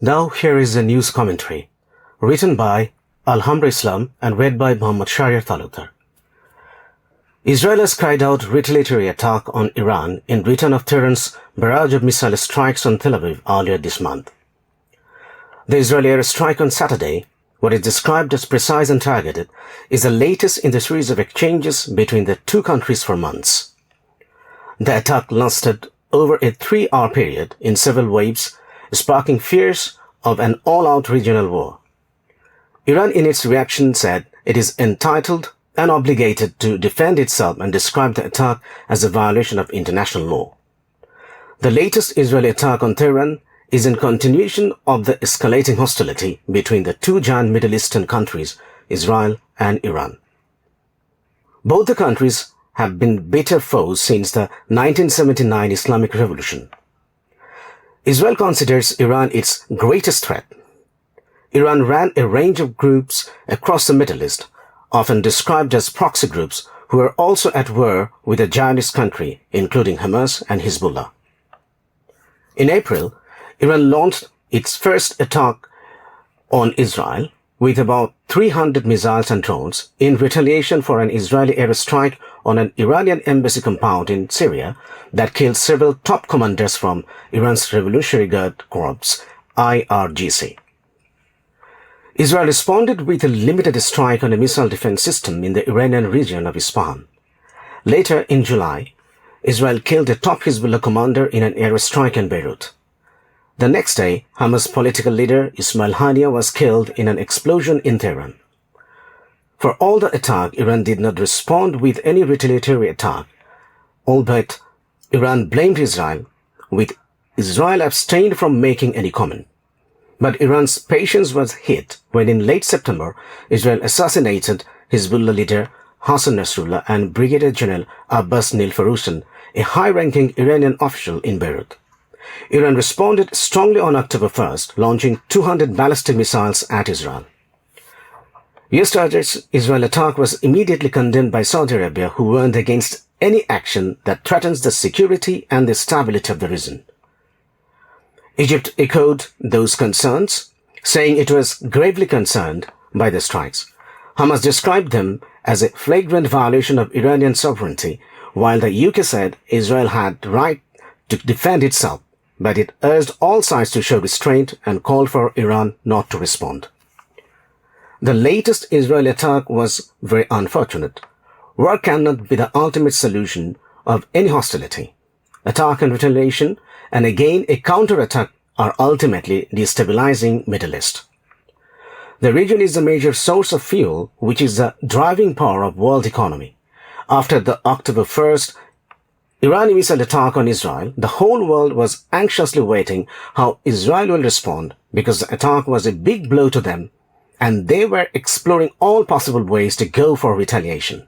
Now here is a news commentary, written by Alhamra Islam and read by Muhammad Shahrear Talukder. Israel has carried out retaliatory attack on Iran in return of Tehran's barrage of missile strikes on Tel Aviv earlier this month. The Israeli airstrike on Saturday, what is described as precise and targeted, is the latest in the series of exchanges between the two countries for months. The attack lasted over a 3-hour period in several waves, sparking fears of an all-out regional war. Iran in its reaction said it is entitled and obligated to defend itself and described the attack as a violation of international law. The latest Israeli attack on Tehran is in continuation of the escalating hostility between the two giant Middle Eastern countries, Israel and Iran. Both the countries have been bitter foes since the 1979 Islamic Revolution. Israel considers Iran its greatest threat. Iran ran a range of groups across the Middle East, often described as proxy groups, who are also at war with a jihadist country, including Hamas and Hezbollah. In April, Iran launched its first attack on Israel with about 300 missiles and drones in retaliation for an Israeli airstrike on an Iranian embassy compound in Syria that killed several top commanders from Iran's Revolutionary Guard Corps, IRGC. Israel responded with a limited strike on a missile defense system in the Iranian region of Isfahan. Later in July, Israel killed a top Hezbollah commander in an airstrike in Beirut. The next day, Hamas political leader Ismail Haniyeh was killed in an explosion in Tehran. For all the attack, Iran did not respond with any retaliatory attack, albeit Iran blamed Israel, with Israel abstained from making any comment. But Iran's patience was hit when in late September, Israel assassinated Hezbollah leader Hassan Nasrallah and Brigadier General Abbas Nilfarousen, a high-ranking Iranian official in Beirut. Iran responded strongly on October 1st, launching 200 ballistic missiles at Israel. Yesterday's Israel attack was immediately condemned by Saudi Arabia, who warned against any action that threatens the security and the stability of the region. Egypt echoed those concerns, saying it was gravely concerned by the strikes. Hamas described them as a flagrant violation of Iranian sovereignty, while the UK said Israel had the right to defend itself, but it urged all sides to show restraint and called for Iran not to respond. The latest Israeli attack was very unfortunate. War cannot be the ultimate solution of any hostility. Attack and retaliation, and again a counterattack, are ultimately destabilizing Middle East. The region is the major source of fuel, which is the driving power of world economy. After the October 1st Iranian missile attack on Israel, the whole world was anxiously waiting how Israel will respond, because the attack was a big blow to them, and they were exploring all possible ways to go for retaliation.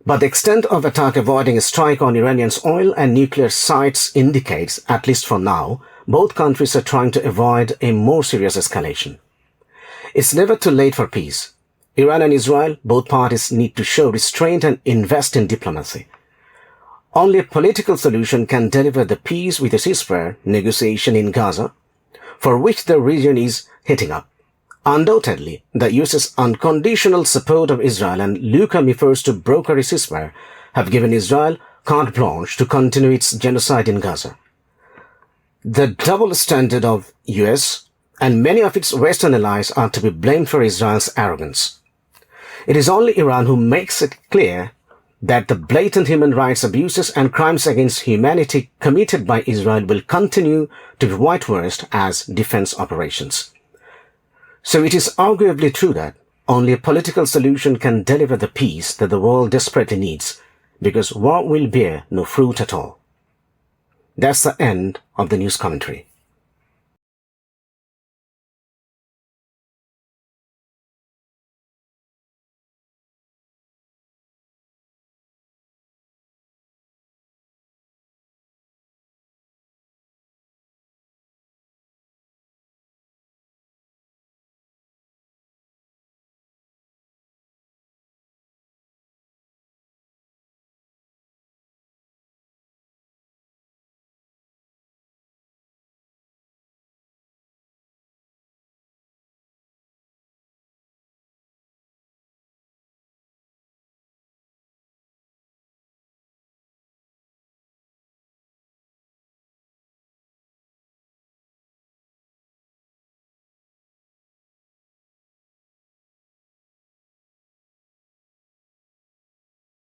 But the extent of attack avoiding a strike on Iranian's oil and nuclear sites indicates, at least for now, both countries are trying to avoid a more serious escalation. It's never too late for peace. Iran and Israel, both parties need to show restraint and invest in diplomacy. Only a political solution can deliver the peace with a ceasefire negotiation in Gaza, for which the region is heating up. Undoubtedly, the US's unconditional support of Israel and lukewarm efforts to broker a ceasefire have given Israel carte blanche to continue its genocide in Gaza. The double standard of US and many of its Western allies are to be blamed for Israel's arrogance. It is only Iran who makes it clear that the blatant human rights abuses and crimes against humanity committed by Israel will continue to be whitewashed as defense operations. So it is arguably true that only a political solution can deliver the peace that the world desperately needs, because war will bear no fruit at all. That's the end of the news commentary.